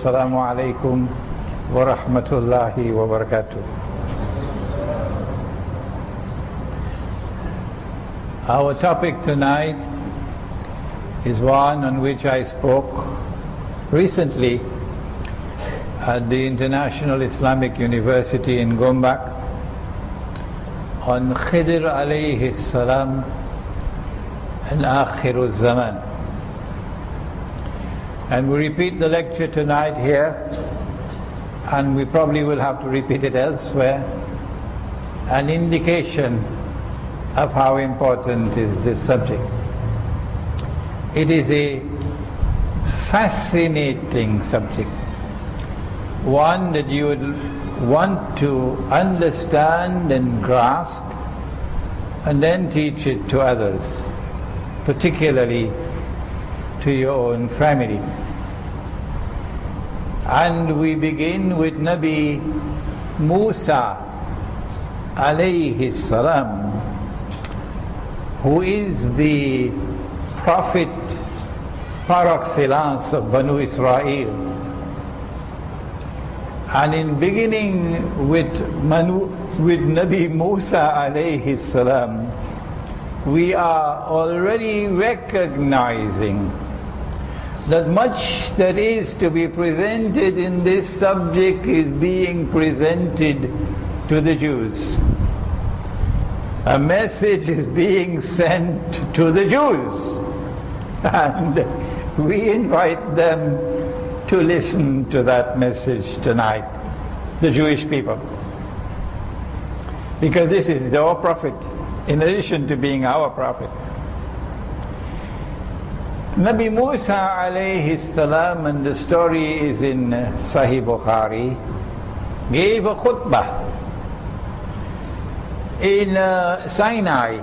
Assalamu alaikum wa rahmatullahi wa barakatuh. Our topic tonight is one on which I spoke recently at the International Islamic University in Gombak on Khedhr alayhi salam and Akhirul Zaman. And we repeat the lecture tonight here, and we probably will have to repeat it elsewhere, an indication of how important is this subject. It is a fascinating subject, one that you would want to understand and grasp and then teach it to others, particularly to your own family. And we begin with Nabi Musa alayhi salam, who is the prophet par excellence of Banu Israel. And in beginning with Nabi Musa alayhi salam, we are already recognizing that much that is to be presented in this subject is being presented to the Jews. A message is being sent to the Jews, and we invite them to listen to that message tonight, the Jewish people, because this is our prophet in addition to being our prophet. Nabi Musa alayhi salam, and the story is in Sahih Bukhari, gave a khutbah in Sinai,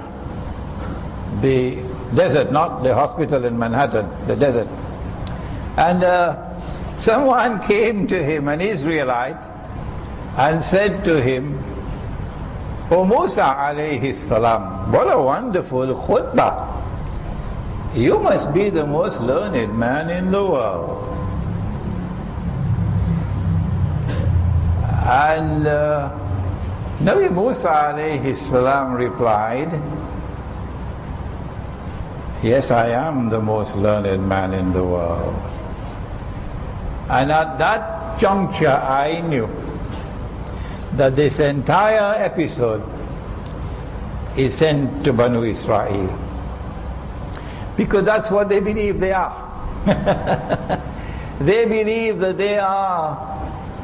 the desert, not the hospital in Manhattan, the desert. And someone came to him, an Israelite, and said to him, "O Musa alayhi salam, what a wonderful khutbah. You must be the most learned man in the world." And Nabi Musa alayhi salam replied, "Yes, I am the most learned man in the world." And at that juncture I knew that this entire episode is sent to Banu Israel, because that's what they believe they are. They believe that they are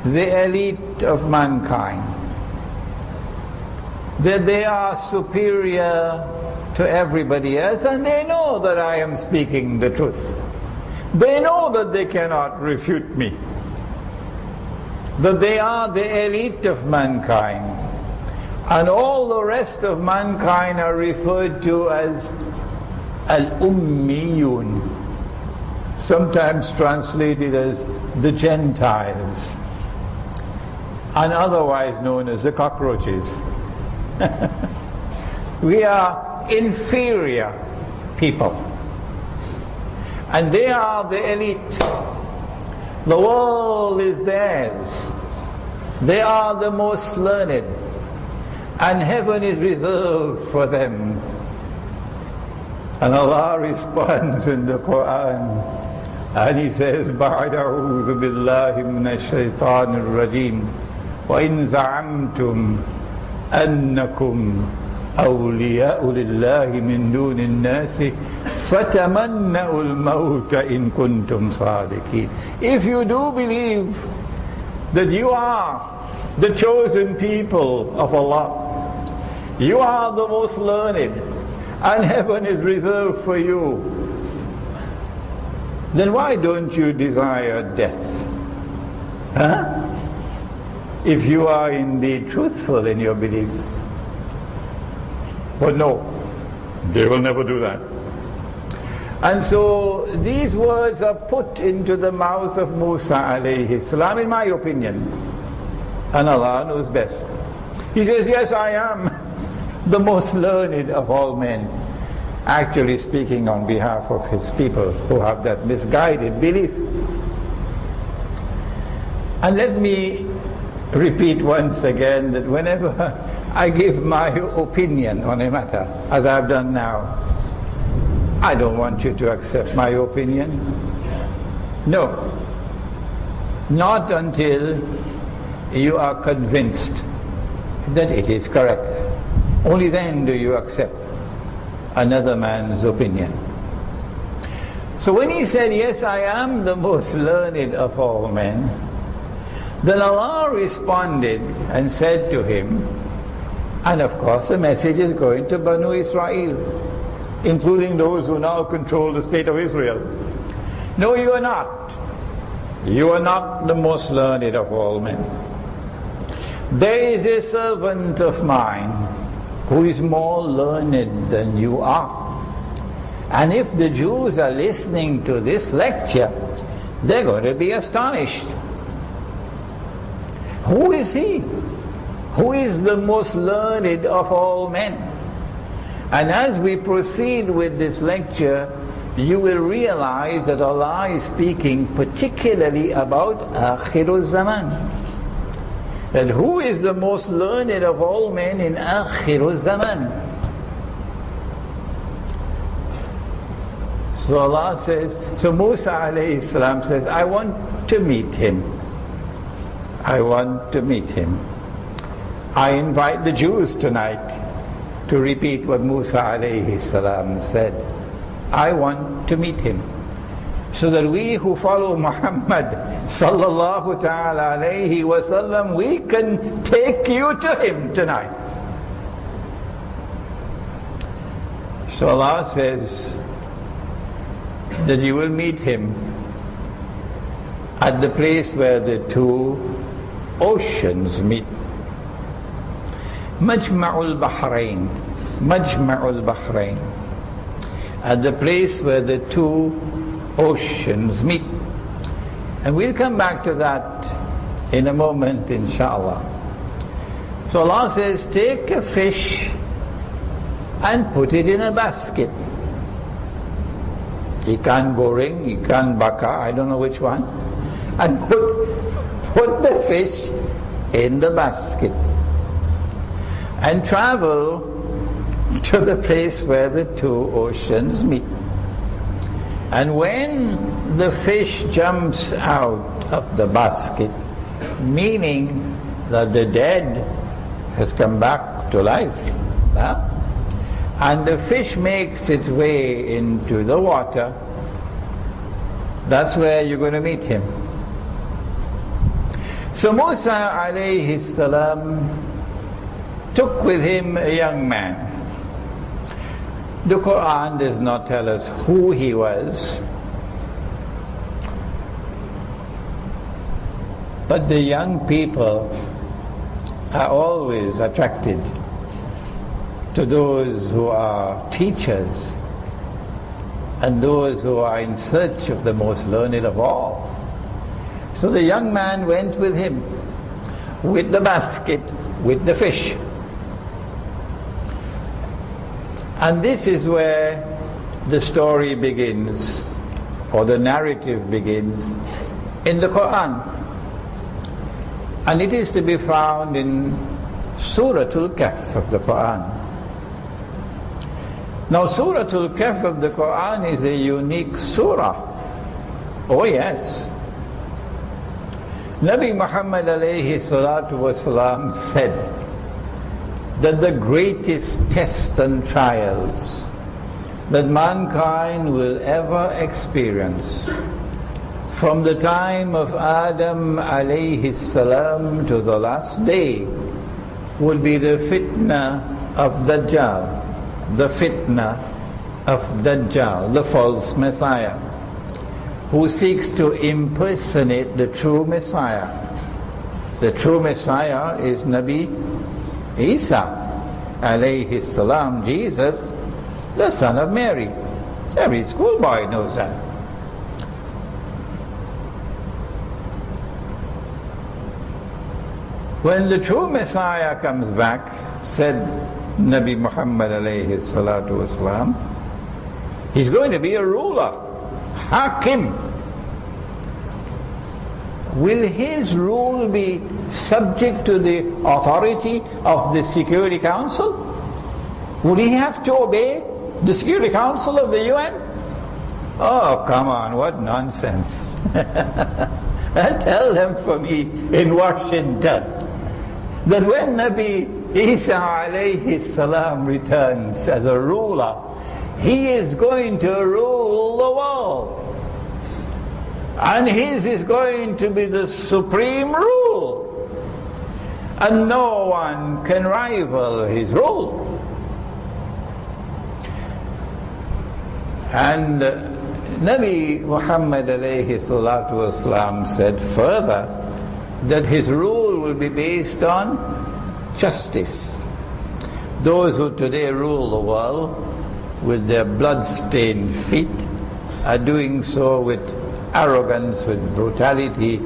the elite of mankind, that they are superior to everybody else, and they know that I am speaking the truth. They know that they cannot refute me, that they are the elite of mankind, and all the rest of mankind are referred to as al-ummiyun, sometimes translated as the Gentiles, and otherwise known as the cockroaches. We are inferior people, and they are the elite. The world is theirs. They are the most learned, and heaven is reserved for them. And Allah responds in the Quran, and He says, "Ba'd a'udhu billahi minash shaitanir rajim, wa in za'amtum annakum awliya'u lillahi min dunin nasi fatamanna'u al-mawta in kuntum sadiqin." If you do believe that you are the chosen people of Allah, you are the most learned, and heaven is reserved for you, then why don't you desire death? Huh? If you are indeed truthful in your beliefs. But no, they will never do that. And so these words are put into the mouth of Musa alayhi salam, in my opinion, and Allah knows best. He says, "Yes, I am the most learned of all men," actually speaking on behalf of his people who have that misguided belief. And let me repeat once again that whenever I give my opinion on a matter, as I've done now, I don't want you to accept my opinion. No. Not until you are convinced that it is correct. Only then do you accept another man's opinion. So when he said, yes, I am the most learned of all men, then Allah responded and said to him, and of course the message is going to Banu Israel, including those who now control the state of Israel. No, you are not. You are not the most learned of all men. There is a servant of mine who is more learned than you are. And if the Jews are listening to this lecture, they're going to be astonished. Who is he? Who is the most learned of all men? And as we proceed with this lecture, you will realize that Allah is speaking particularly about Akhirul Zaman. That who is the most learned of all men in Akhirul Zaman? So Allah says, so Musa alayhi salam says, I want to meet him. I want to meet him. I invite the Jews tonight to repeat what Musa alayhi salam said. I want to meet him. So that we who follow Muhammad sallallahu ta'ala alayhi wasallam, we can take you to him tonight. So Allah says that you will meet him at the place where the two oceans meet. Majma'ul Bahrain. Majma'ul Bahrain. At the place where the two oceans meet. And we'll come back to that in a moment, inshallah. So Allah says, take a fish and put it in a basket. Ikan goreng, ikan bakar, I don't know which one. And put the fish in the basket. And travel to the place where the two oceans meet. And when the fish jumps out of the basket, meaning that the dead has come back to life, and the fish makes its way into the water, that's where you're going to meet him. So Musa alayhi salam took with him a young man. The Quran does not tell us who he was, but the young people are always attracted to those who are teachers and those who are in search of the most learned of all. So the young man went with him, with the basket, with the fish. And this is where the story begins, or the narrative begins, in the Quran. And it is to be found in Suratul Kahf of the Quran. Now Suratul Kahf of the Quran is a unique surah. Oh yes. Nabi Muhammad alayhi salatu wasalam said that the greatest tests and trials that mankind will ever experience from the time of Adam alayhi salam to the last day will be the fitna of Dajjal. The fitna of Dajjal, the false Messiah, who seeks to impersonate the true Messiah. The true Messiah is Nabi Isa alayhi salam, Jesus, the son of Mary. Every schoolboy knows that. When the true Messiah comes back, said Nabi Muhammad alayhi salatu wasalam, he's going to be a ruler, hakim. will his rule be subject to the authority of the Security Council? Would he have to obey the Security Council of the UN? Oh, come on, what nonsense. Tell them for me in Washington that when Nabi Isa alayhi salam returns as a ruler, he is going to rule the world. And his is going to be the supreme rule. And no one can rival his rule. And Nabi Muhammad alayhi salatu wasalam said further that his rule will be based on justice. Those who today rule the world with their blood-stained feet are doing so with arrogance, with brutality,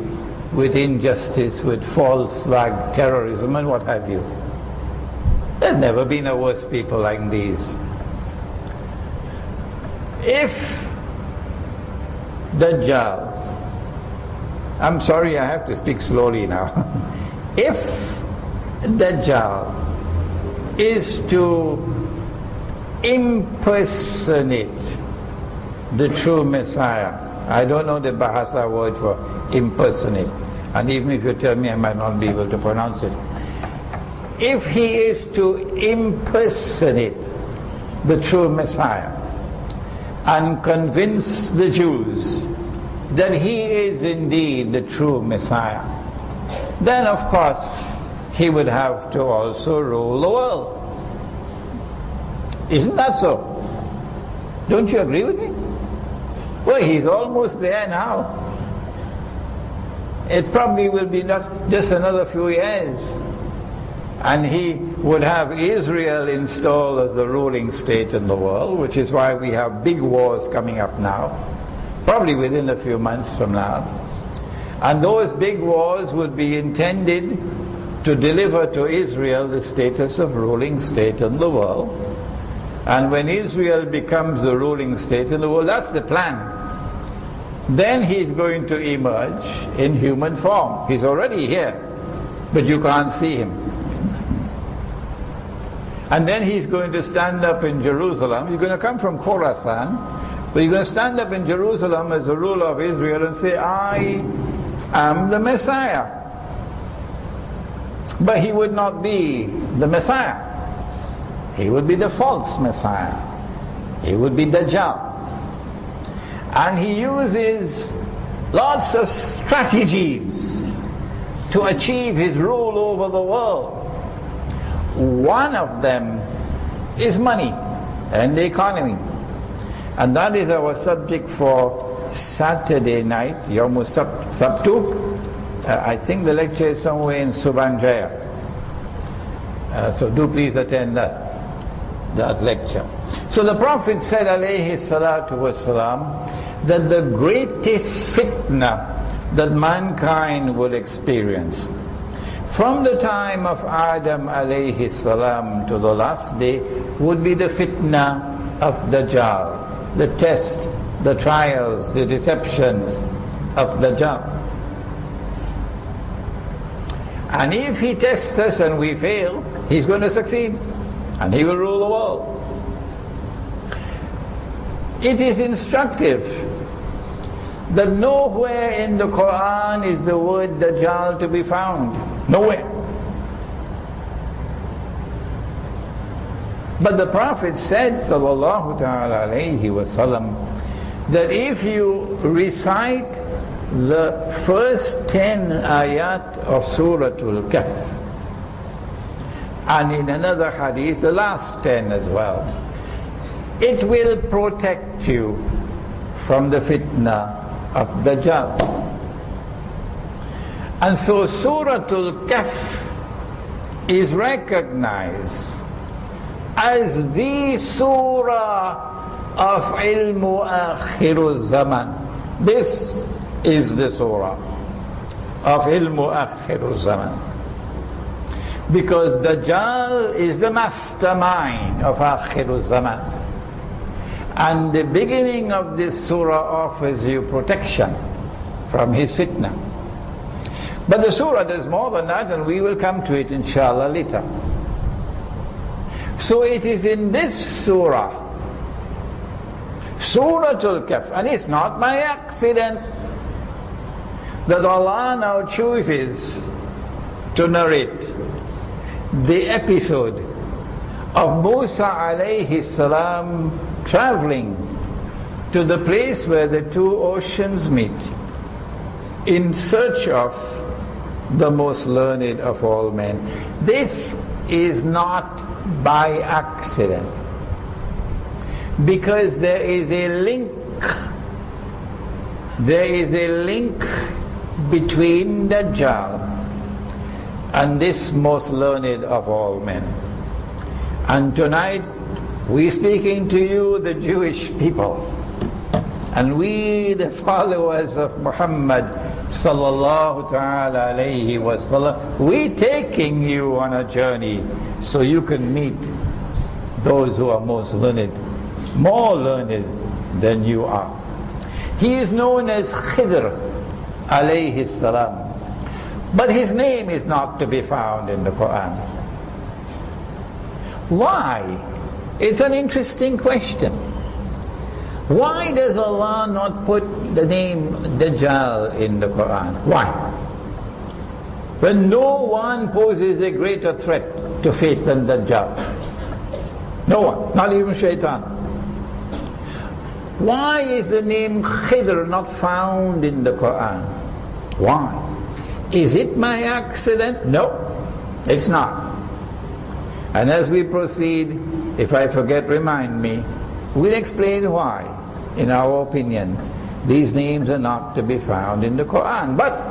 with injustice, with false flag terrorism and what have you. There's never been a worse people like these. If Dajjal, I'm sorry I have to speak slowly now. If Dajjal is to impersonate the true Messiah, I don't know the Bahasa word for impersonate, and even if you tell me I might not be able to pronounce it. If he is to impersonate the true Messiah and convince the Jews that he is indeed the true Messiah, then of course he would have to also rule the world. Isn't that so? Don't you agree with me? Well, he's almost there now. It probably will be not just another few years, and he would have Israel installed as the ruling state in the world, which is why we have big wars coming up now, probably within a few months from now. And those big wars would be intended to deliver to Israel the status of ruling state in the world. And when Israel becomes the ruling state in the world, that's the plan. Then he's going to emerge in human form. He's already here, but you can't see him. And then he's going to stand up in Jerusalem. He's going to come from Khorasan, but he's going to stand up in Jerusalem as the ruler of Israel and say, I am the Messiah. But he would not be the Messiah. He would be the false Messiah. He would be Dajjal. And he uses lots of strategies to achieve his rule over the world. One of them is money and the economy. And that is our subject for Saturday night, Yawm Sabtu. I think the lecture is somewhere in Subanjaya. So do please attend that lecture. So the Prophet said, alayhi salatu wasalam, that the greatest fitna that mankind will experience from the time of Adam alayhi salam to the last day would be the fitna of Dajjal, the test, the trials, the deceptions of Dajjal. And if he tests us and we fail, he's going to succeed and he will rule the world. It is instructive that nowhere in the Quran is the word Dajjal to be found. Nowhere. But the Prophet said, sallallahu ta'ala alayhi wasallam, that if you recite the first 10 ayat of Surah Al-Kahf, and in another hadith, the last 10 as well, it will protect you from the fitna of Dajjal. And so Surah Al-Kahf is recognized as the surah of ilmu akhiru zaman. This is the surah of ilmu akhiru zaman. Because Dajjal is the mastermind of akhiru zaman. And the beginning of this surah offers you protection from his fitna. But the surah does more than that, and we will come to it inshallah later. So it is in this surah, Suratul Kahf, and it's not by accident that Allah now chooses to narrate the episode of Musa alayhi salam traveling to the place where the two oceans meet in search of the most learned of all men. This is not by accident, because there is a link between Dajjal and this most learned of all men. And tonight we're speaking to you, the Jewish people, and we, the followers of Muhammad sallallahu ta'ala alayhi wa sallam, we're taking you on a journey so you can meet those who are most learned, more learned than you are. He is known as Khedhr alayhi salam, but his name is not to be found in the Quran. Why? It's an interesting question. Why does Allah not put the name Dajjal in the Quran? Why? When no one poses a greater threat to faith than Dajjal. No one, not even Shaitan. Why is the name Khedhr not found in the Quran? Why? Is it by accident? No, it's not. And as we proceed, if I forget, remind me, we'll explain why, in our opinion, these names are not to be found in the Quran. But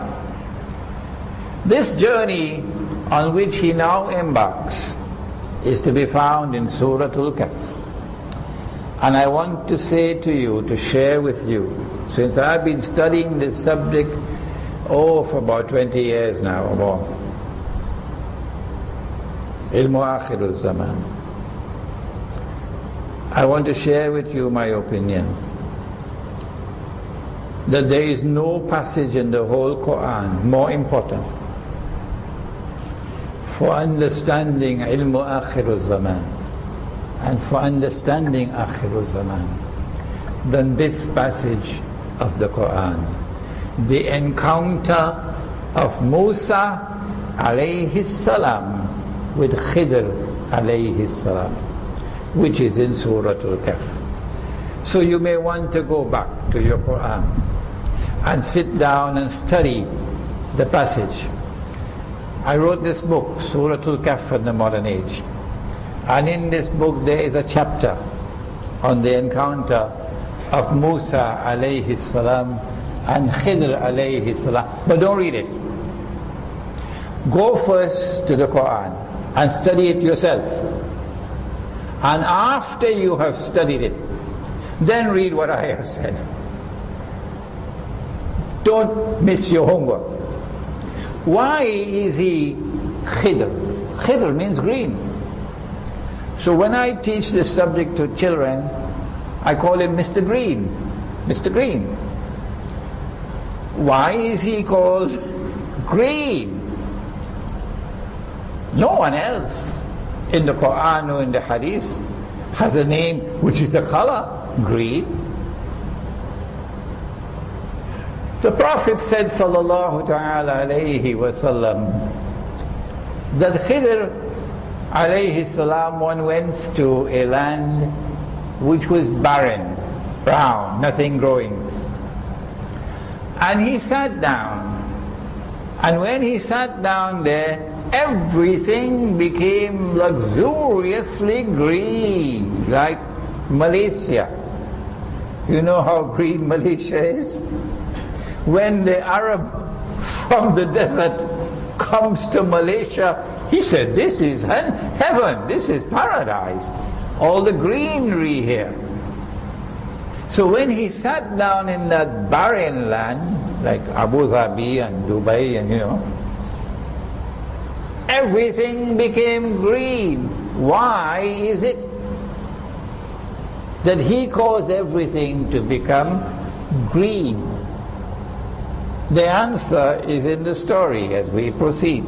this journey on which he now embarks is to be found in Suratul Kahf. And I want to say to you, to share with you, since I've been studying this subject, for about 20 years now or more, Ilmu Akhirul Zaman, I want to share with you my opinion that there is no passage in the whole Quran more important for understanding Ilmu Akhirul Zaman and for understanding Akhirul Zaman than this passage of the Quran. The encounter of Musa alayhi salam with Khedhr alayhi salam, which is in Suratul Kahf. So you may want to go back to your Quran and sit down and study the passage. I wrote this book, Suratul Kahf in the Modern Age, and in this book there is a chapter on the encounter of Musa alayhi salam and Khedhr alayhi salam. But don't read it. Go first to the Quran and study it yourself. And after you have studied it, then read what I have said. Don't miss your homework. Why is he Khedhr? Khedhr means green. So when I teach this subject to children, I call him Mr. Green. Mr. Green. Why is he called green? No one else in the Quran or in the Hadith has a name which is a color, green. The Prophet said sallallahu ta'ala alayhi wa sallam that Khedhr alayhi salam one went to a land which was barren, brown, nothing growing. And he sat down. And when he sat down there, everything became luxuriously green, like Malaysia. You know how green Malaysia is? When the Arab from the desert comes to Malaysia, he said, this is heaven, this is paradise. All the greenery here. So when he sat down in that barren land, like Abu Dhabi and Dubai and everything became green. Why is it that he caused everything to become green? The answer is in the story as we proceed.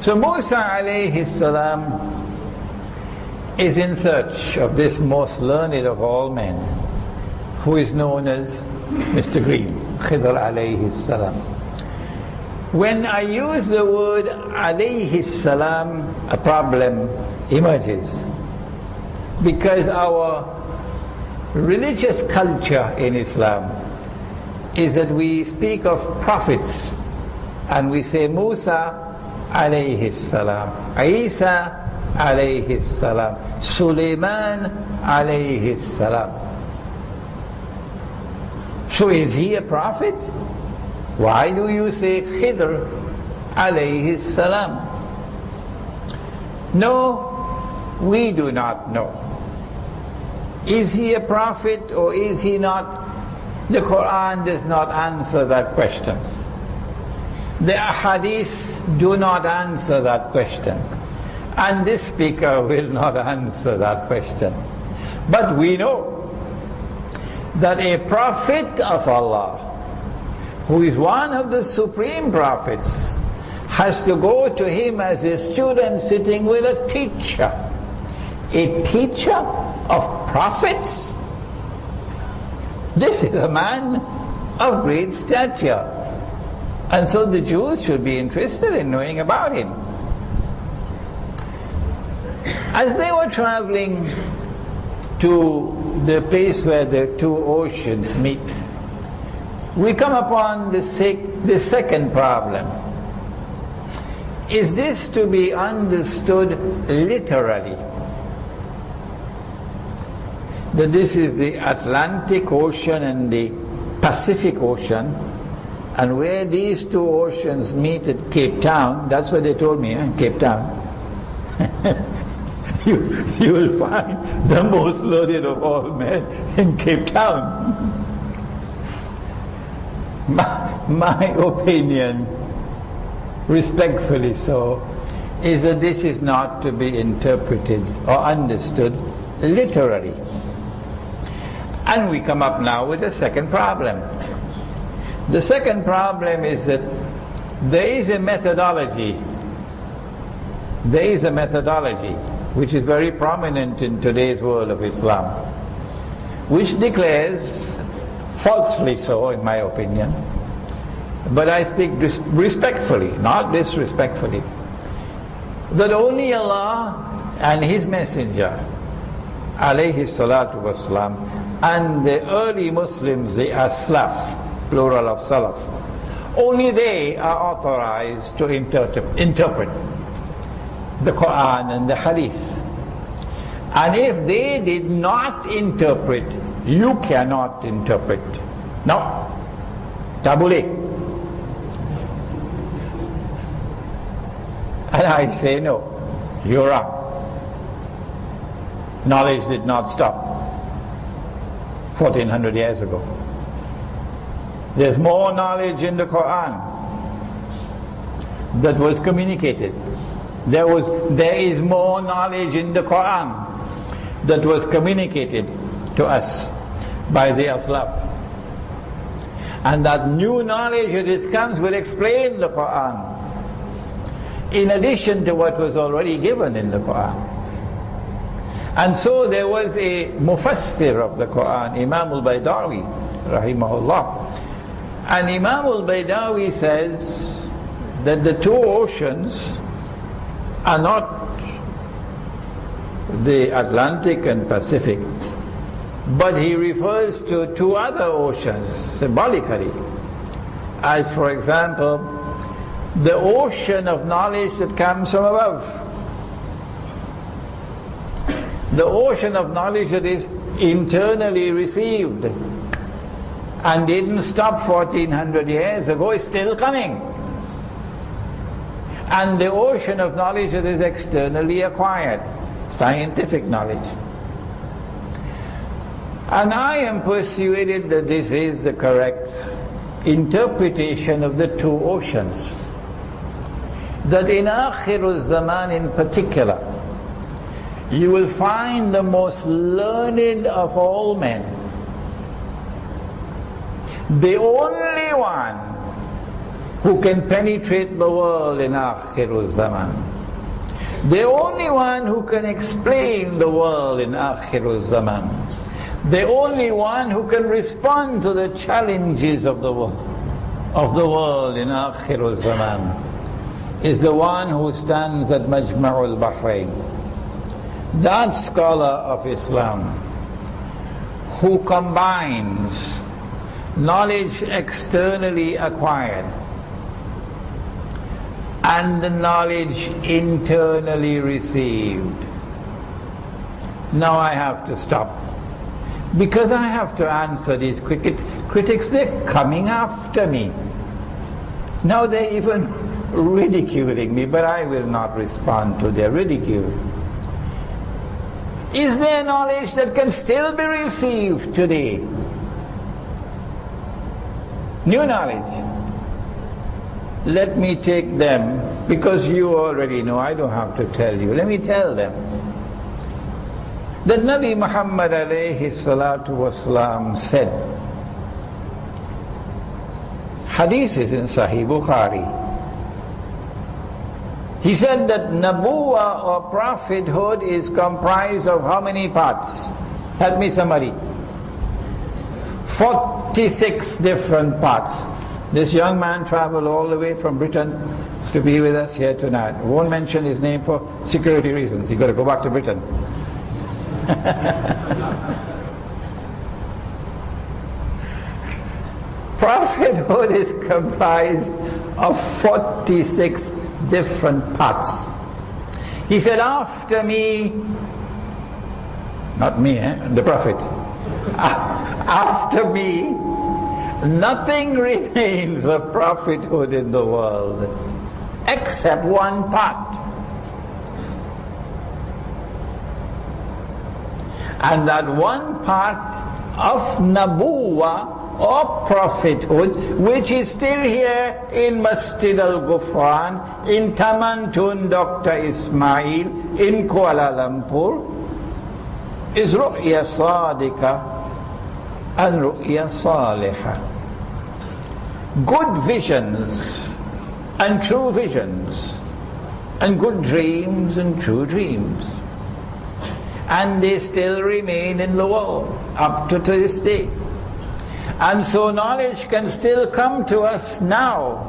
So Musa alayhi salam is in search of this most learned of all men, who is known as Mr. Green, Khedhr alayhi salam. When I use the word alayhi salam, a problem emerges, because our religious culture in Islam is that we speak of prophets and we say Musa alayhi salam, Isa alayhi salam, Sulaiman alayhi salam. So is he a prophet? Why do you say Khedhr alayhi salam? No, we do not know. Is he a prophet or is he not? The Quran does not answer that question. The ahadith do not answer that question. And this speaker will not answer that question. But we know that a prophet of Allah, who is one of the supreme prophets, has to go to him as a student sitting with a teacher. A teacher of prophets? This is a man of great stature. And so the Jews should be interested in knowing about him. As they were traveling to the place where the two oceans meet, we come upon the second problem. Is this to be understood literally? That this is the Atlantic Ocean and the Pacific Ocean, and where these two oceans meet at Cape Town, that's what they told me, Cape Town. you will find the most learned of all men in Cape Town. My opinion, respectfully so, is that this is not to be interpreted or understood literally. And we come up now with a second problem. The second problem is that there is a methodology. There is a methodology which is very prominent in today's world of Islam, which declares, falsely so in my opinion, but I speak respectfully, not disrespectfully, that only Allah and His Messenger, alayhi salatu wasalam, and the early Muslims, the Aslaf, plural of Salaf, only they are authorized to interpret the Quran and the Hadith. And if they did not interpret, you cannot interpret. No. Tabule. And I say no, you're wrong. Knowledge did not stop 1400 years ago. There's more knowledge in the Quran that was communicated. There is more knowledge in the Quran that was communicated to us by the Aslaf. And that new knowledge that it comes will explain the Quran, in addition to what was already given in the Quran. And so there was a mufassir of the Quran, Imam al-Baydawi, rahimahullah. And Imam al-Baydawi says that the two oceans are not the Atlantic and Pacific, but he refers to two other oceans symbolically, as for example the ocean of knowledge that comes from above, the ocean of knowledge that is internally received and didn't stop 1400 years ago, is still coming, and the ocean of knowledge that is externally acquired, scientific knowledge. And I am persuaded that this is the correct interpretation of the two oceans. That in Akhirul Zaman in particular, you will find the most learned of all men, The only one who can penetrate the world in Akhirul Zaman. The only one who can explain the world in Akhirul Zaman. The only one who can respond to the challenges of the world in Akhirul Zaman is the one who stands at Majma'ul Bahrain. That scholar of Islam who combines knowledge externally acquired and the knowledge internally received. Now I have to stop, because I have to answer these critics. They're coming after me. Now they're even ridiculing me, but I will not respond to their ridicule. Is there knowledge that can still be received today? New knowledge. Let me take them, because you already know, I don't have to tell you. Let me tell them that Nabi Muhammad alayhi salatu wasalam said, hadith is in Sahih Bukhari. He said that Nabuwa or prophethood is comprised of how many parts? Help me somebody. 46 different parts. This young man traveled all the way from Britain to be with us here tonight. I won't mention his name for security reasons. He's got to go back to Britain. Prophethood is comprised of 46 different parts. He said, after me, not me, the Prophet, after me, nothing remains of prophethood in the world except one part. And that one part of Nabuwa or prophethood, which is still here in Masjid al-Ghufran, in Tamantun Dr. Ismail, in Kuala Lumpur, is Ru'ya Sadiqa and Ru'ya Salihah. Good visions and true visions, and good dreams and true dreams. And they still remain in the world up to this day. And so knowledge can still come to us now.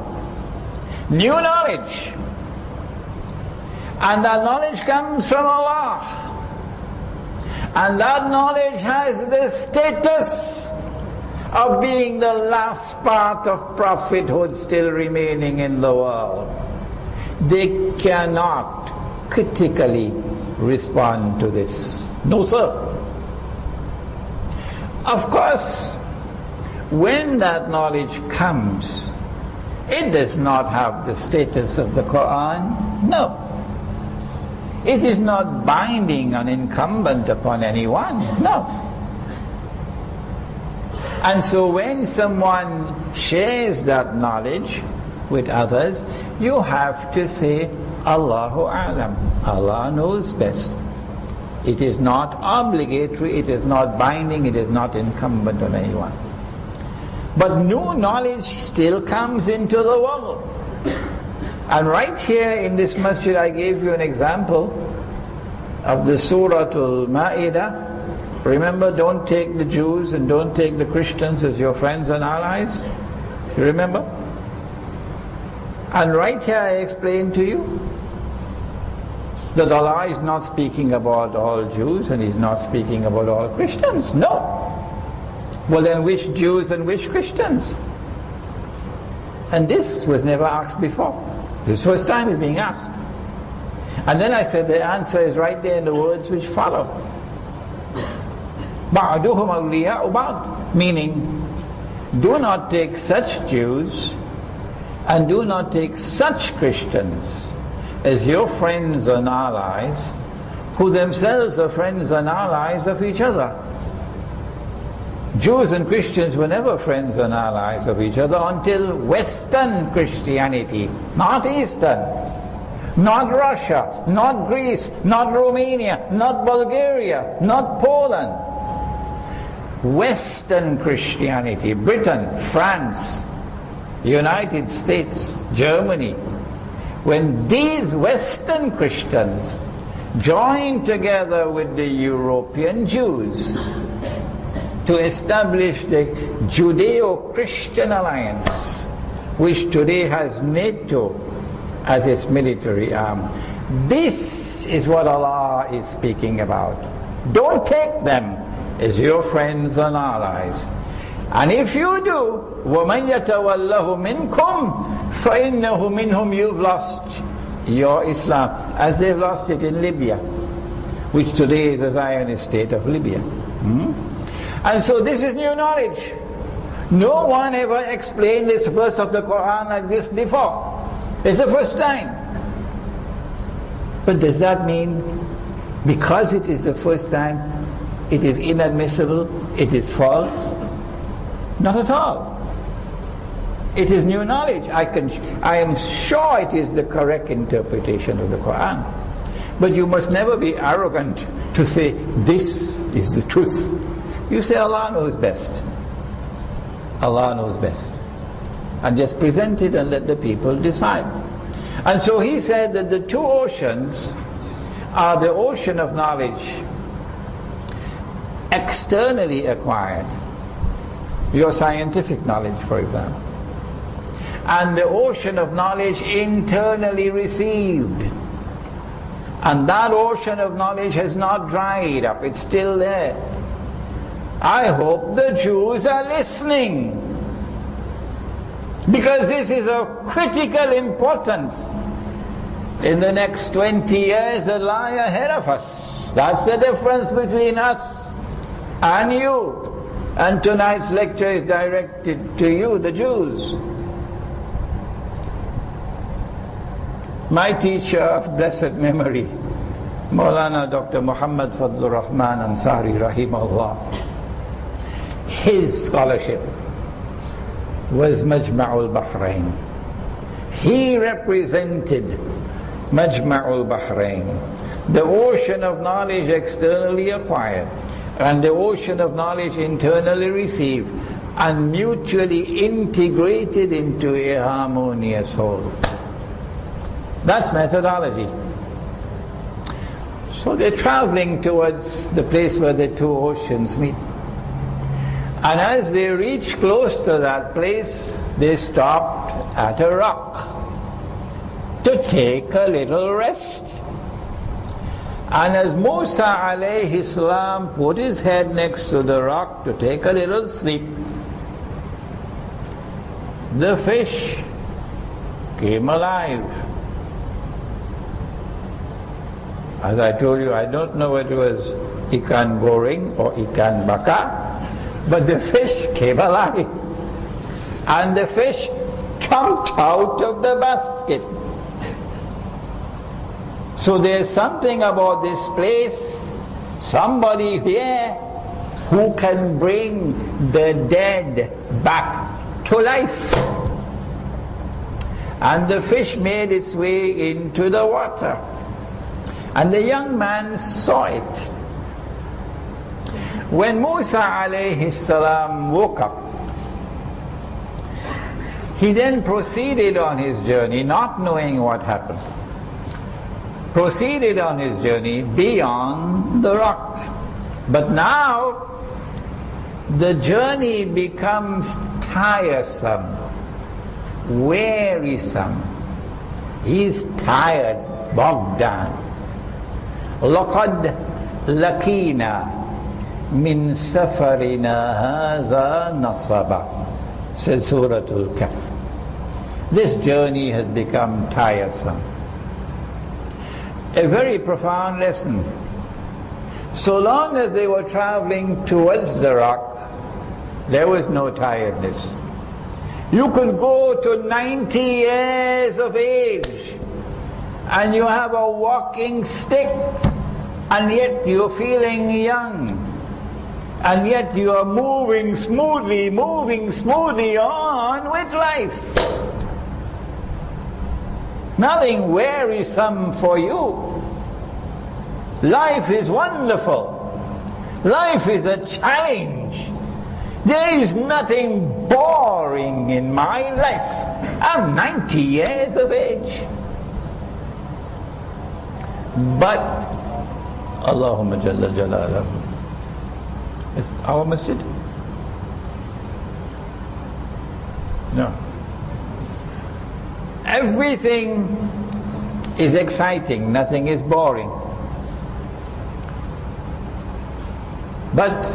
New knowledge. And that knowledge comes from Allah. And that knowledge has the status of being the last part of prophethood still remaining in the world. They cannot critically respond to this. No, sir. Of course, when that knowledge comes, it does not have the status of the Quran. No. It is not binding and incumbent upon anyone. No. And so when someone shares that knowledge with others, you have to say, Allahu A'lam. Allah knows best. It is not obligatory, it is not binding, it is not incumbent on anyone. But new knowledge still comes into the world. And right here in this masjid, I gave you an example of the Surah Al-Ma'idah. Remember, don't take the Jews and don't take the Christians as your friends and allies. You remember? And right here I explained to you that Allah is not speaking about all Jews and He's not speaking about all Christians. No. Well then, which Jews and which Christians? And this was never asked before. This first time it's being asked. And then I said the answer is right there in the words which follow. بَعْدُهُمْ أَوْلِيَاءُ بَعْضٍ. Meaning, do not take such Jews and do not take such Christians as your friends and allies, who themselves are friends and allies of each other. Jews and Christians were never friends and allies of each other until Western Christianity, not Eastern, not Russia, not Greece, not Romania, not Bulgaria, not Poland. Western Christianity, Britain, France, United States, Germany, when these Western Christians joined together with the European Jews to establish the Judeo-Christian alliance, which today has NATO as its military arm. This is what Allah is speaking about. Don't take them as your friends and allies. And if you do, وَمَنْ يَتَوَلَّهُ مِنْكُمْ فَإِنَّهُ مِنْهُمْ, you've lost your Islam, as they've lost it in Libya, which today is a Zionist state of Libya. And so this is new knowledge. No one ever explained this verse of the Quran like this before. It's the first time. But does that mean because it is the first time, it is inadmissible, it is false? Not at all. It is new knowledge. I am sure it is the correct interpretation of the Quran. But you must never be arrogant to say, this is the truth. You say, Allah knows best. Allah knows best. And just present it and let the people decide. And so he said that the two oceans are the ocean of knowledge externally acquired, your scientific knowledge, for example, and the ocean of knowledge internally received. And that ocean of knowledge has not dried up, it's still there. I hope the Jews are listening, because this is of critical importance in the next 20 years that lie ahead of us. That's the difference between us and you. And tonight's lecture is directed to you, the Jews. My teacher of blessed memory, Maulana Dr. Muhammad Fadlur Rahman Ansari Rahimahullah, his scholarship was Majma'ul Bahrain. He represented Majma'ul Bahrain, the ocean of knowledge externally acquired and the ocean of knowledge internally received and mutually integrated into a harmonious whole. That's methodology. So they're traveling towards the place where the two oceans meet. And as they reached close to that place, they stopped at a rock to take a little rest. And as Musa alayhi salam put his head next to the rock to take a little sleep, the fish came alive. As I told you, I don't know whether it was ikan goreng or ikan bakar, but the fish came alive. And the fish jumped out of the basket. So there's something about this place, somebody here who can bring the dead back to life. And the fish made its way into the water. And the young man saw it. When Musa alayhi salam woke up, he then proceeded on his journey, not knowing what happened. Proceeded on his journey beyond the rock. But now, the journey becomes tiresome, wearisome. He's tired, bogged down. لَقَدْ لَقِينَا مِنْ سَفَرِنَا هَذَا نَصَبًا, says Surah Al-Kahf. This journey has become tiresome. A very profound lesson. So long as they were traveling towards the rock, there was no tiredness. You could go to 90 years of age and you have a walking stick, and yet you're feeling young, and yet you are moving smoothly on with life. Nothing wearisome for you. Life is wonderful. Life is a challenge. There is nothing boring in my life. I'm 90 years of age. But, Allahumma Jalla Jalaluhu. Is it our masjid? No. Everything is exciting, nothing is boring. But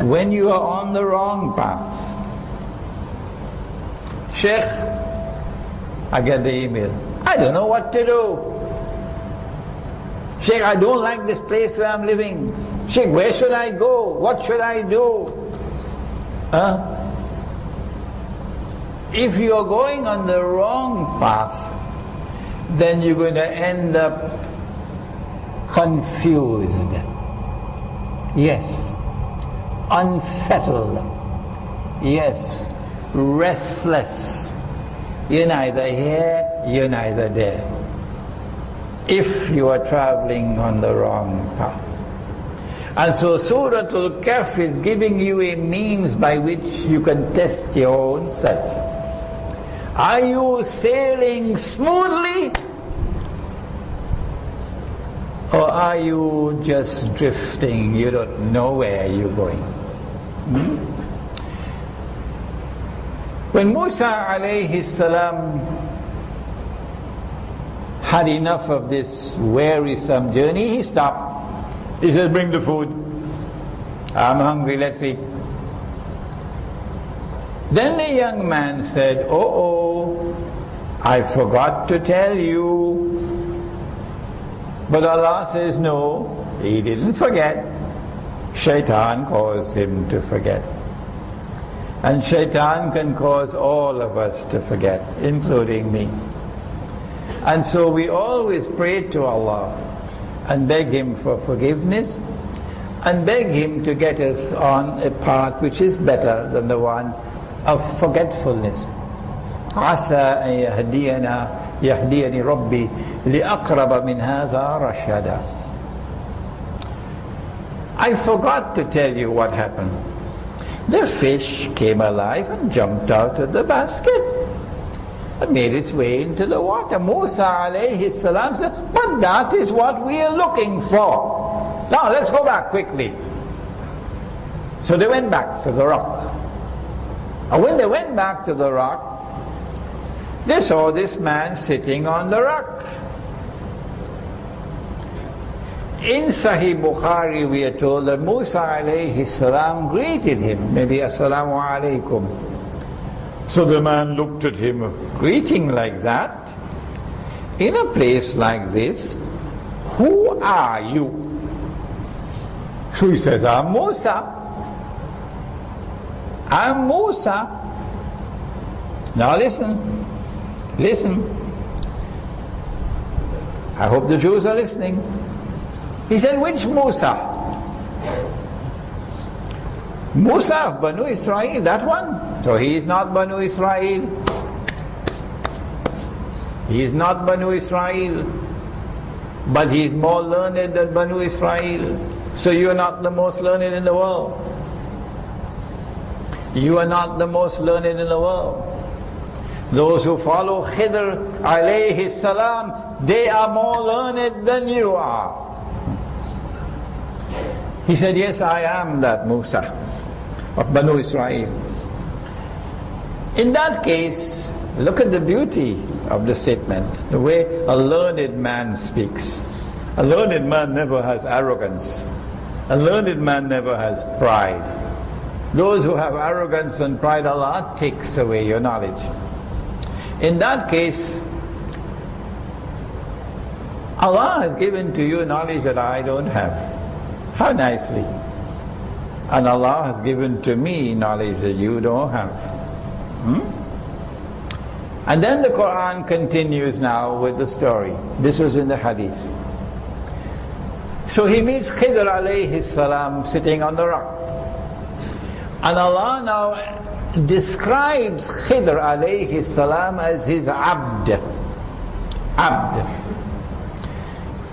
when you are on the wrong path, Sheikh, I get the email, I don't know what to do. Sheikh, I don't like this place where I'm living. Sheikh, where should I go? What should I do? If you're going on the wrong path, then you're going to end up confused. Yes. Unsettled. Yes. Restless. You're neither here, you're neither there. If you are traveling on the wrong path. And so Surah Al-Kahf is giving you a means by which you can test your own self. Are you sailing smoothly? Or are you just drifting? You don't know where you're going. When Musa alayhi salam had enough of this wearisome journey, he stopped. He said, bring the food. I'm hungry, let's eat. Then the young man said, oh, I forgot to tell you. But Allah says, no, he didn't forget. Shaitan caused him to forget. And Shaitan can cause all of us to forget, including me. And so we always pray to Allah and beg Him for forgiveness and beg Him to get us on a path which is better than the one of forgetfulness. عسى أن يهديني ربي لأقرب من هذا رشدا. I forgot to tell you what happened. The fish came alive and jumped out of the basket and made its way into the water. Musa alayhi salam said, but that is what we are looking for. Now let's go back quickly. So they went back to the rock. And when they went back to the rock, they saw this man sitting on the rock. In Sahih Bukhari we are told that Musa alayhi salam greeted him, maybe assalamu alaikum. So the man looked at him, greeting like that, in a place like this, who are you? So he says, I'm Musa. I'm Musa. Now listen. Listen. I hope the Jews are listening. He said, which Musa? Musa of Banu Israel, that one? So he is not Banu Israel. He is not Banu Israel. But he is more learned than Banu Israel. So you are not the most learned in the world. You are not the most learned in the world. Those who follow Khedhr alayhi salam, they are more learned than you are. He said, yes, I am that Musa of Banu Israel. In that case, look at the beauty of the statement, the way a learned man speaks. A learned man never has arrogance. A learned man never has pride. Those who have arrogance and pride, Allah takes away your knowledge. In that case, Allah has given to you knowledge that I don't have. How nicely. And Allah has given to me knowledge that you don't have. And then the Quran continues now with the story. This was in the hadith. So he meets Khedhr alayhi salam sitting on the rock. And Allah now describes Khedhr alayhi salam as his abd. Abd.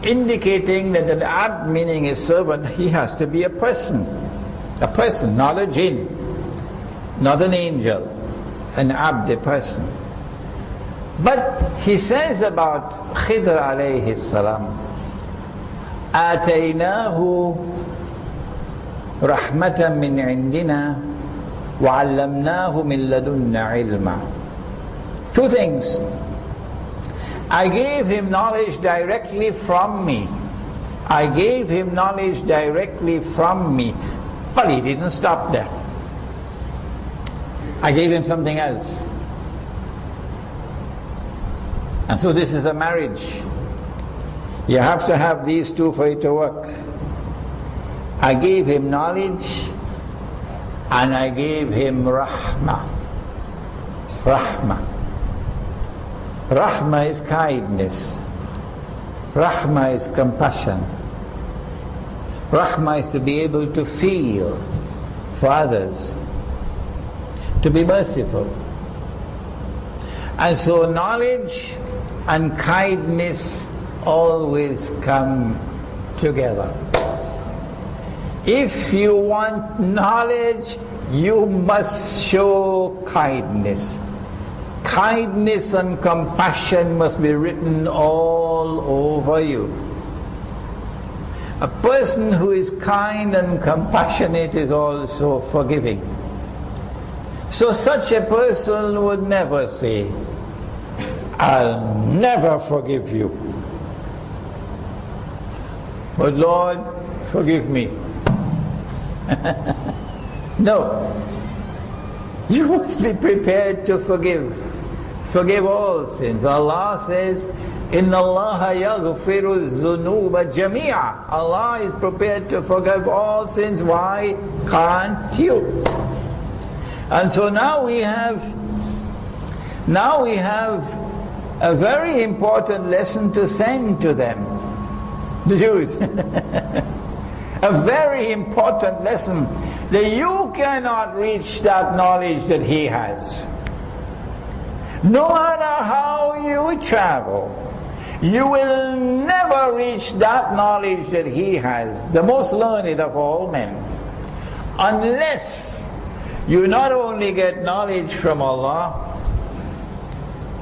indicating that an abd, meaning a servant, he has to be a person, not a jinn, not an angel, an abd, a person. But he says about Khedhr alayhi salam, آتيناه رحمة من عندنا وعلمناه من لدنا علما. Two things. I gave him knowledge directly from me. I gave him knowledge directly from me. But he didn't stop there. I gave him something else. And so this is a marriage. You have to have these two for it to work. I gave him knowledge and I gave him rahmah. Rahmah. Rahmah is kindness. Rahmah is compassion. Rahmah is to be able to feel for others, to be merciful. And so knowledge and kindness always come together. If you want knowledge, you must show kindness. Kindness and compassion must be written all over you. A person who is kind and compassionate is also forgiving. So such a person would never say, I'll never forgive you. But Lord, forgive me. No. You must be prepared to forgive. Forgive all sins. Allah says, Inna Allah yaghfiru dhunuba jami'a. Allah is prepared to forgive all sins. Why can't you? And so now we have a very important lesson to send to them, the Jews. A very important lesson, that you cannot reach that knowledge that he has. No matter how you travel, you will never reach that knowledge that he has, the most learned of all men, unless you not only get knowledge from Allah,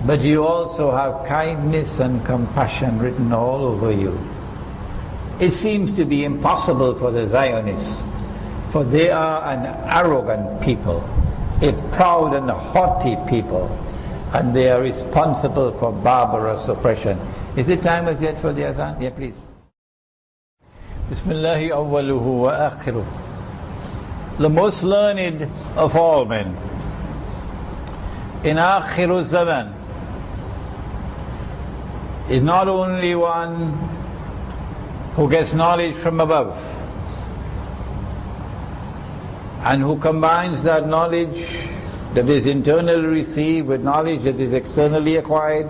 but you also have kindness and compassion written all over you. It seems to be impossible for the Zionists, for they are an arrogant people, a proud and haughty people, and they are responsible for barbarous oppression. Is it time as yet for the azan? Yeah, please. Bismillahi awwaluhu wa akhiruh. The most learned of all men, in akhiru zaman, is not only one who gets knowledge from above and who combines that knowledge that is internally received with knowledge that is externally acquired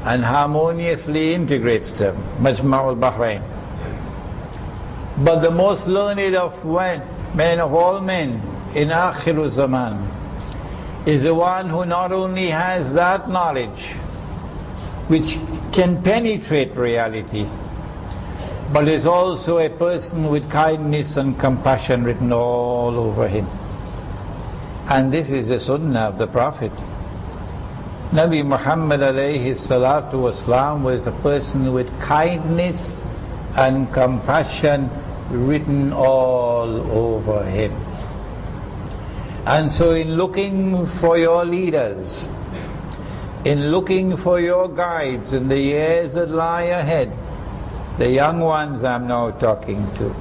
and harmoniously integrates them, Majma'ul Bahrain. But the most learned of men of all men in Akhiru Zaman is the one who not only has that knowledge which can penetrate reality, but is also a person with kindness and compassion written all over him. And this is the sunnah of the Prophet. Nabi Muhammad alayhi salatu wasalam was a person with kindness and compassion written all over him. And so in looking for your leaders, in looking for your guides in the years that lie ahead, the young ones I'm now talking to,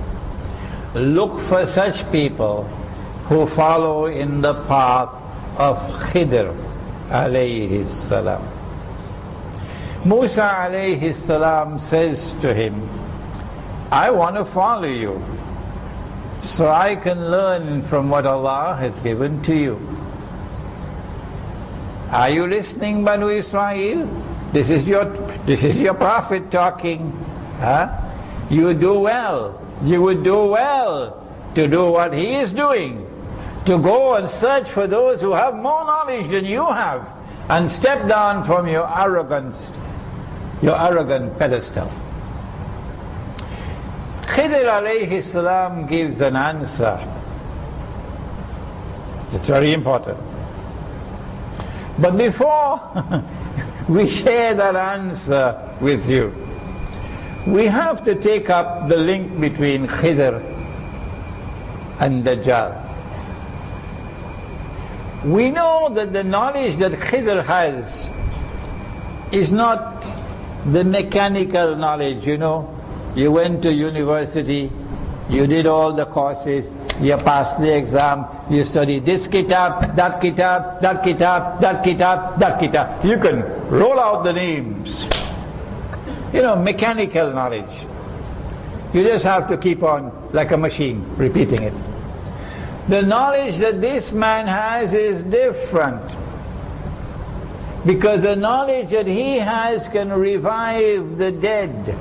look for such people who follow in the path of Khedhr alayhi salam. Musa alayhi salam says to him, I want to follow you so I can learn from what Allah has given to you. Are you listening, Banu Israel? This is your prophet talking. Huh? You do well. You would do well to do what he is doing, to go and search for those who have more knowledge than you have, and step down from your arrogant pedestal. Khedhr alayhi salam gives an answer. It's very important. But before we share that answer with you, we have to take up the link between Khedhr and Dajjal. We know that the knowledge that Khedhr has is not the mechanical knowledge, you know. You went to university, you did all the courses, you passed the exam, you studied this kitab, that kitab, that kitab, that kitab, that kitab. You can roll out the names. You know, mechanical knowledge. You just have to keep on, like a machine, repeating it. The knowledge that this man has is different, because the knowledge that he has can revive the dead.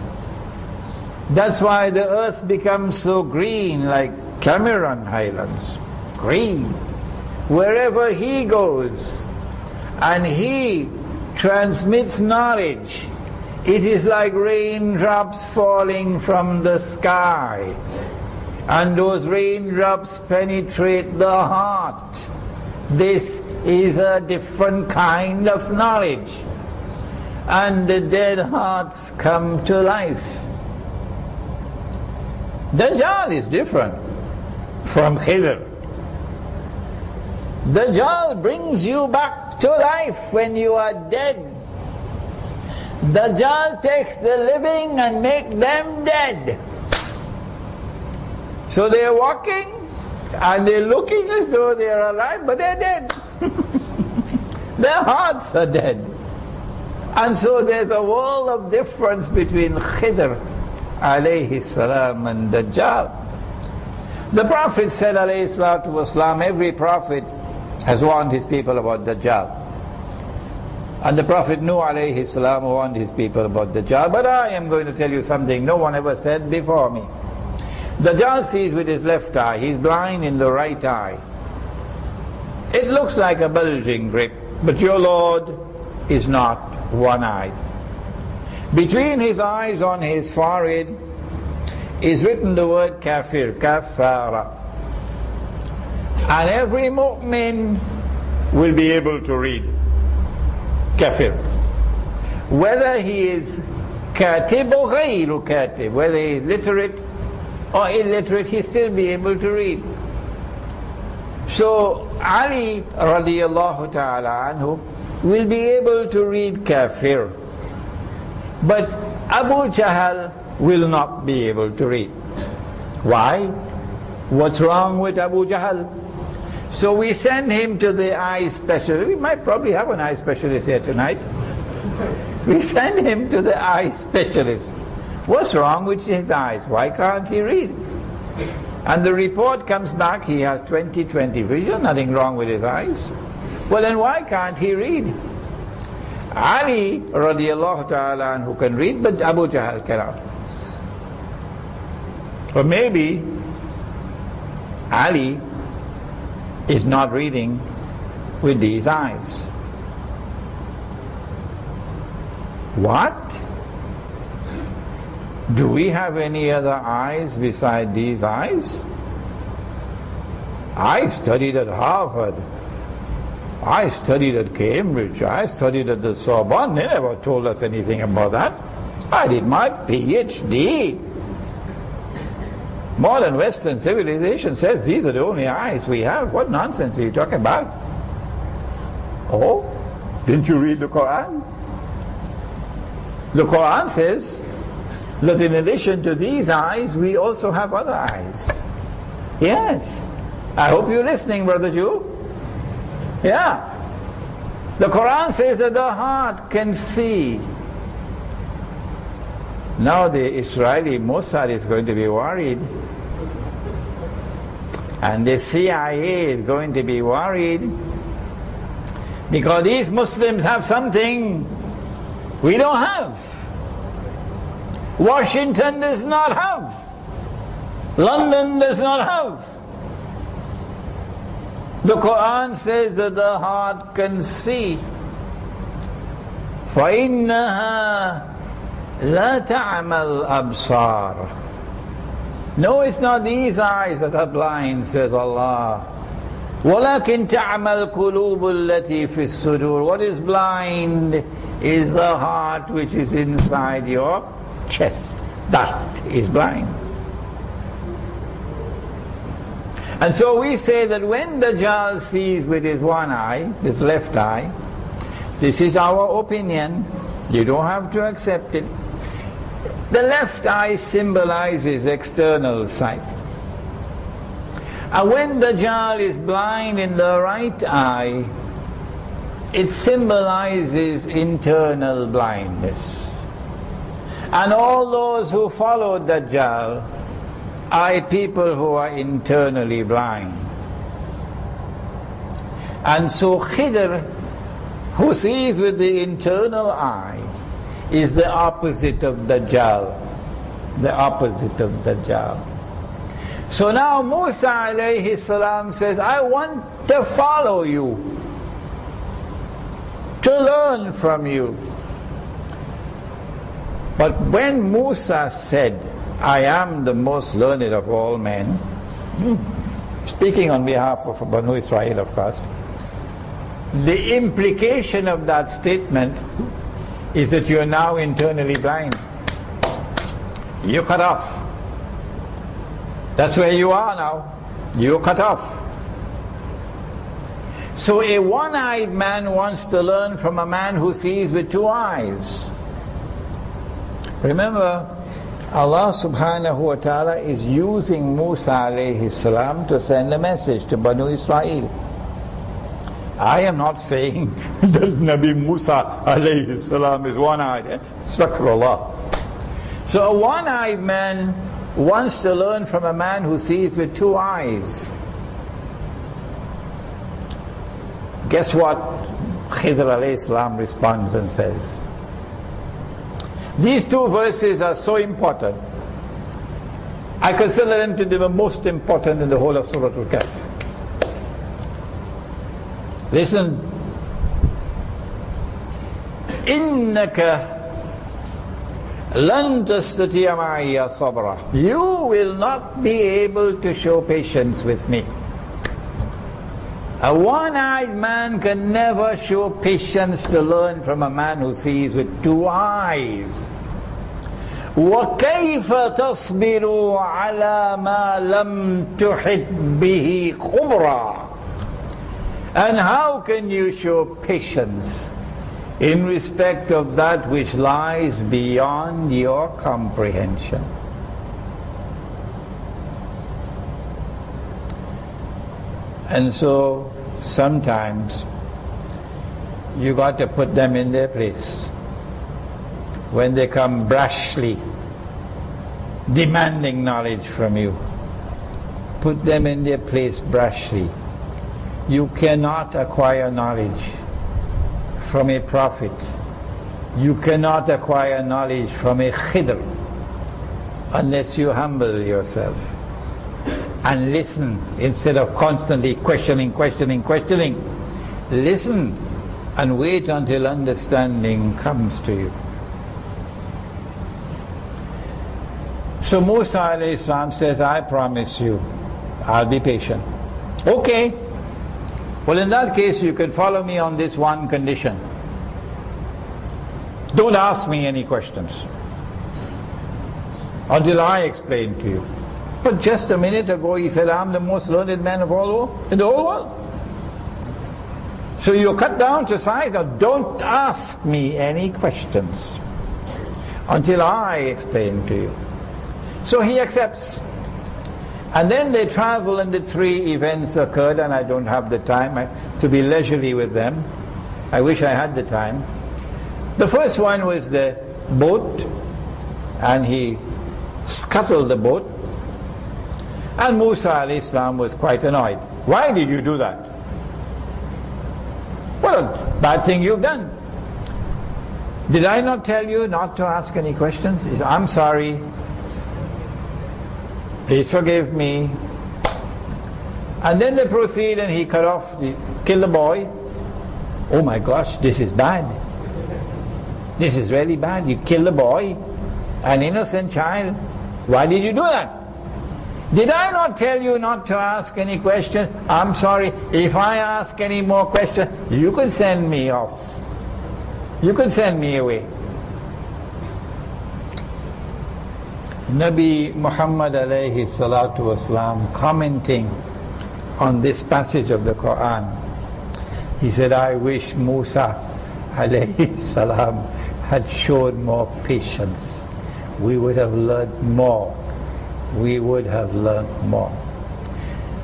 That's why the earth becomes so green, like Cameron Highlands. Green. Wherever he goes and he transmits knowledge, it is like raindrops falling from the sky. And those raindrops penetrate the heart. This is a different kind of knowledge. And the dead hearts come to life. Dajjal is different from Khedhr. Dajjal brings you back to life when you are dead. Dajjal takes the living and make them dead. So they're walking and they're looking as though they're alive, but they're dead. Their hearts are dead. And so there's a world of difference between Khedhr alayhi salam and Dajjal. The Prophet said alayhi salatu wasalam, every prophet has warned his people about Dajjal. And the Prophet Nuh alayhi salam warned his people about Dajjal. But I am going to tell you something no one ever said before me. Dajjal sees with his left eye. He's blind in the right eye. It looks like a bulging grip, but your Lord is not one-eyed. Between his eyes on his forehead is written the word kafir, kafara. And every mu'min will be able to read kafir. Whether he is katib or ghayru katib, whether he is literate or illiterate, he still be able to read. So Ali radiallahu ta'ala anhu will be able to read kafir. But Abu Jahl will not be able to read. Why? What's wrong with Abu Jahl? So we send him to the eye specialist. We might probably have an eye specialist here tonight. We send him to the eye specialist. What's wrong with his eyes? Why can't he read? And the report comes back, he has 20/20 vision, nothing wrong with his eyes. Well, then why can't he read? Ali radiallahu ta'ala who can read, but Abu Jahl cannot. Or maybe Ali is not reading with these eyes. What? Do we have any other eyes beside these eyes? I studied at Harvard. I studied at Cambridge. I studied at the Sorbonne. They never told us anything about that. I did my PhD. Modern Western civilization says these are the only eyes we have. What nonsense are you talking about? Oh, didn't you read the Quran? The Quran says that in addition to these eyes, we also have other eyes. Yes. I hope you're listening, Brother Jew. Yeah. The Quran says that the heart can see. Now the Israeli Mossad is going to be worried. And the CIA is going to be worried. Because these Muslims have something we don't have. Washington does not have. London does not have. The Quran says that the heart can see. فَإِنَّهَا لَا تَعْمَى الْأَبْصَارِ No, it's not these eyes that are blind, says Allah. وَلَكِنْ تَعْمَى الْقُلُوبُ الَّتِي فِي الصُّدُورِ. What is blind is the heart which is inside your chest. That is blind. And so we say that when Dajjal sees with his one eye, his left eye, this is our opinion, you don't have to accept it. The left eye symbolizes external sight. And when Dajjal is blind in the right eye, it symbolizes internal blindness. And all those who follow Dajjal are people who are internally blind. And so Khedhr, who sees with the internal eye, is the opposite of Dajjal. The opposite of Dajjal. So now Musa alayhi salam says, I want to follow you, to learn from you. But when Musa said, I am the most learned of all men, speaking on behalf of Banu Israel, of course, the implication of that statement is that you are now internally blind. You're cut off. That's where you are now. You're cut off. So a one-eyed man wants to learn from a man who sees with two eyes. Remember, Allah subhanahu wa ta'ala is using Musa alayhi salam to send a message to Banu Israel. I am not saying that Nabi Musa alayhi salam is one-eyed. Astaghfirullah. So a one-eyed man wants to learn from a man who sees with two eyes. Guess what Khedhr alayhi salam responds and says? These two verses are so important. I consider them to be the most important in the whole of Surah Al-Kahf. Listen. إِنَّكَ لَن تَسْتَطِيعَ مَعِيَ صَبْرًا. You will not be able to show patience with me. A one-eyed man can never show patience to learn from a man who sees with two eyes. وَكَيْفَ تَصْبِرُ عَلَى مَا لَمْ تُحِطْ بِهِ خُبْرًا. And how can you show patience in respect of that which lies beyond your comprehension? And so sometimes you got to put them in their place. When they come brashly demanding knowledge from you, put them in their place brashly. You cannot acquire knowledge from a prophet. You cannot acquire knowledge from a khedhr unless you humble yourself and listen instead of constantly questioning. Listen and wait until understanding comes to you. So Musa alayhi salam says, I promise you, I'll be patient. Okay. Well, in that case, you can follow me on this one condition. Don't ask me any questions until I explain to you. But just a minute ago, he said, I'm the most learned man of all in the whole world. So you cut down to size. Now, don't ask me any questions until I explain to you. So he accepts. And then they travel and the three events occurred, and I don't have the time to be leisurely with them. I wish I had the time. The first one was the boat, and he scuttled the boat. And Musa alayhi salam was quite annoyed. Why did you do that? What a bad thing you've done. Did I not tell you not to ask any questions? He said, I'm sorry. Please forgive me. And then they proceed and he killed the boy. Oh my gosh, this is bad. This is really bad. You killed the boy, an innocent child. Why did you do that? Did I not tell you not to ask any questions? I'm sorry, if I ask any more questions, you could send me off. You could send me away. Nabi Muhammad alayhi salatu wasalam, commenting on this passage of the Quran, he said, I wish Musa alayhi salam had shown more patience. We would have learned more. We would have learned more.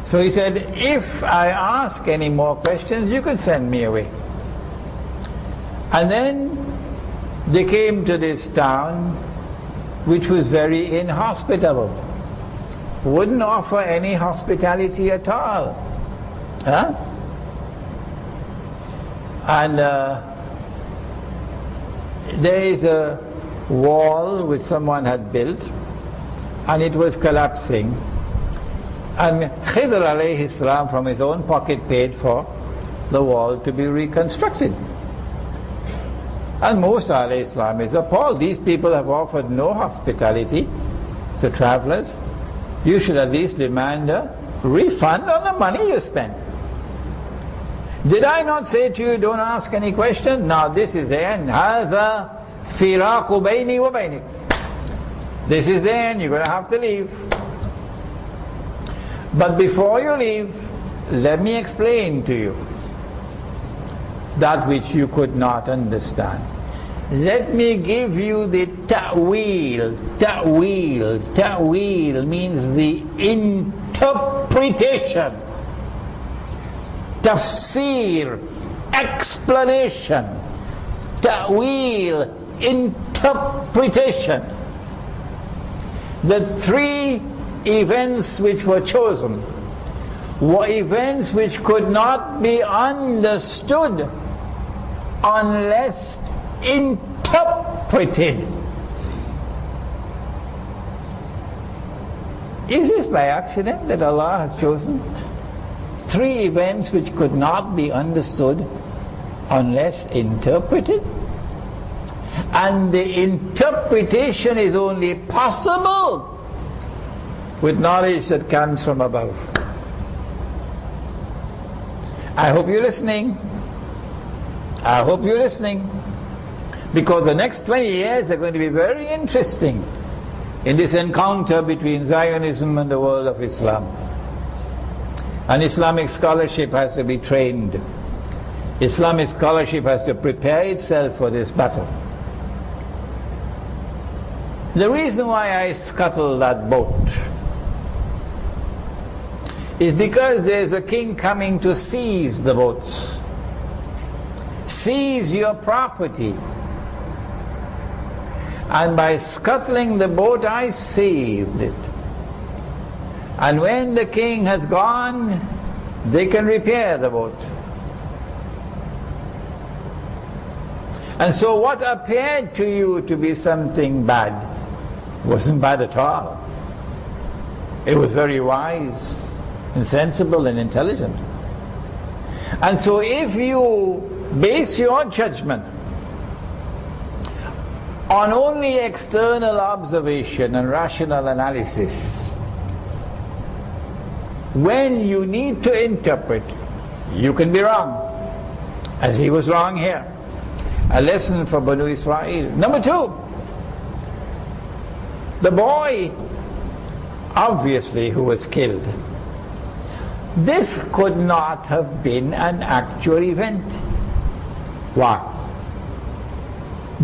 So he said, if I ask any more questions, you could send me away. And then they came to this town which was very inhospitable. Wouldn't offer any hospitality at all. Huh? And there is a wall which someone had built, and it was collapsing. And Khedhr alayhi salam from his own pocket paid for the wall to be reconstructed. And Musa alayhi salam is appalled. These people have offered no hospitality to travelers. You should at least demand a refund on the money you spent. Did I not say to you, don't ask any questions? Now this is the end. هَذَا فِرَاقُ بَيْنِي وَبَيْنِكَ. This is the end. You're going to have to leave. But before you leave, let me explain to you that which you could not understand. Let me give you the ta'wil. Ta'wil means the interpretation. Tafsir, explanation. Ta'wil, interpretation. The three events which were chosen were events which could not be understood unless interpreted. Is this by accident that Allah has chosen three events which could not be understood unless interpreted? And the interpretation is only possible with knowledge that comes from above. I hope you're listening. I hope you're listening. Because the next 20 years are going to be very interesting in this encounter between Zionism and the world of Islam. And Islamic scholarship has to be trained. Islamic scholarship has to prepare itself for this battle. The reason why I scuttle that boat is because there's a king coming to seize the boats. Seize your property. And by scuttling the boat, I saved it. And when the king has gone, they can repair the boat. And so what appeared to you to be something bad wasn't bad at all. It was very wise and sensible and intelligent. And so if you base your judgment on only external observation and rational analysis, when you need to interpret, you can be wrong, as he was wrong here. A lesson for Banu Israel. Number two, the boy, obviously, who was killed, this could not have been an actual event. Why?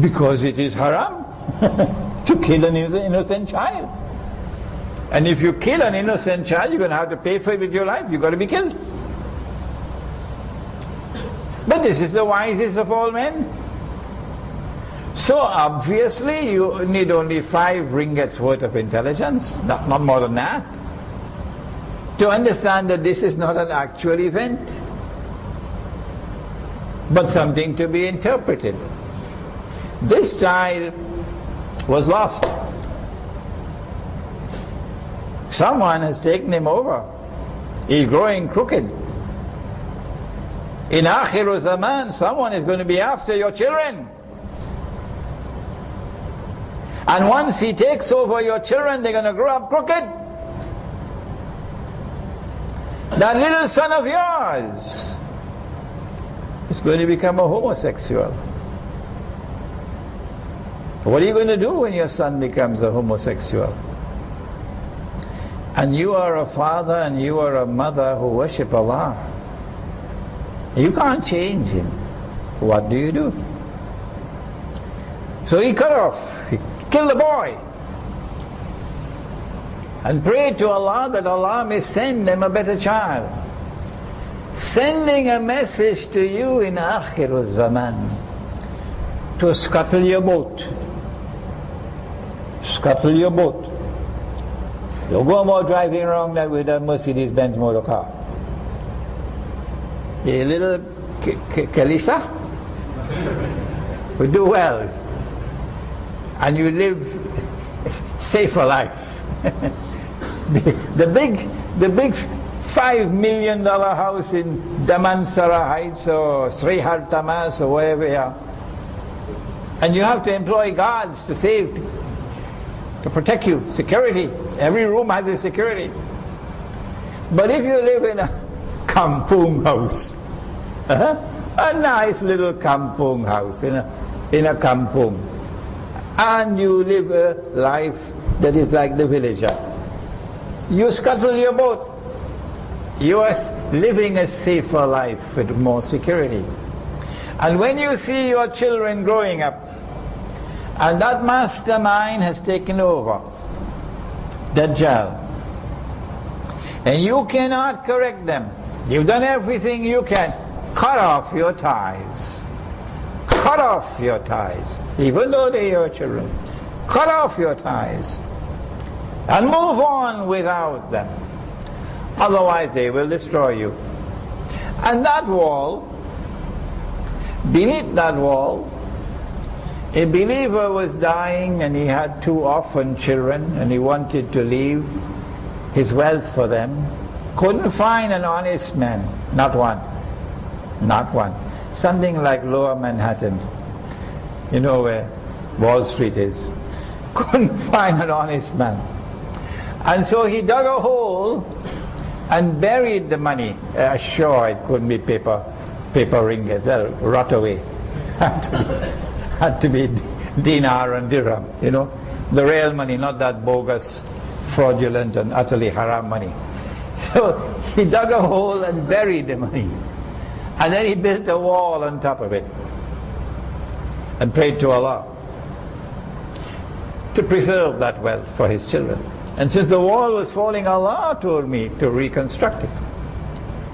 Because it is haram to kill an innocent child. And if you kill an innocent child, you're going to have to pay for it with your life. You've got to be killed. But this is the wisest of all men. So obviously you need only 5 ringgits worth of intelligence, not more than that, to understand that this is not an actual event, but something to be interpreted. This child was lost. Someone has taken him over. He's growing crooked. In Akhiru Zaman, someone is going to be after your children. And once he takes over your children, they're going to grow up crooked. that little son of yours is going to become a homosexual. What are you going to do when your son becomes a homosexual? And you are a father and you are a mother who worship Allah. You can't change him. What do you do? So he cut off, he killed the boy, and prayed to Allah that Allah may send them a better child. Sending a message to you in Akhirul Zaman to scuttle your boat. Scuttle your boat. Don't go more driving around that with a Mercedes-Benz motor car. A little Kalisa would do well, and you live safer life. the big $5 million house in Damansara Heights or Srihar Tamas or wherever you are, and you have to employ guards to save, to protect you, security. Every room has a security. But if you live in a kampung house, a nice little kampung house in a kampung, and you live a life that is like the villager, you scuttle your boat. You are living a safer life with more security. And when you see your children growing up, and that mastermind has taken over, Dajjal, and you cannot correct them, you've done everything you can, cut off your ties. Cut off your ties, even though they are your children. Cut off your ties and move on without them. Otherwise they will destroy you. And that wall, beneath that wall, a believer was dying and he had 2 orphan children and he wanted to leave his wealth for them. Couldn't find an honest man, not one. Not one. Something like Lower Manhattan, you know where Wall Street is. Couldn't find an honest man. And so he dug a hole and buried the money. Sure, it couldn't be paper ringgits, they'll rot away. Had to be dinar and dirham, you know, the real money, not that bogus, fraudulent and utterly haram money. So he dug a hole and buried the money, and then he built a wall on top of it and prayed to Allah to preserve that wealth for his children. And since the wall was falling, Allah told me to reconstruct it.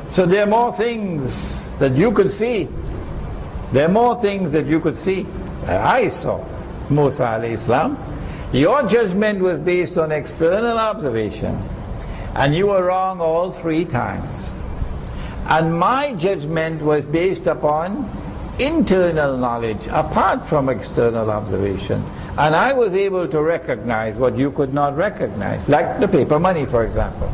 So there are more things that you could see. There are more things that you could see. I saw Musa alayhi salam. Your judgment was based on external observation, and you were wrong all 3 times. And my judgment was based upon internal knowledge, apart from external observation. And I was able to recognize what you could not recognize, like the paper money, for example.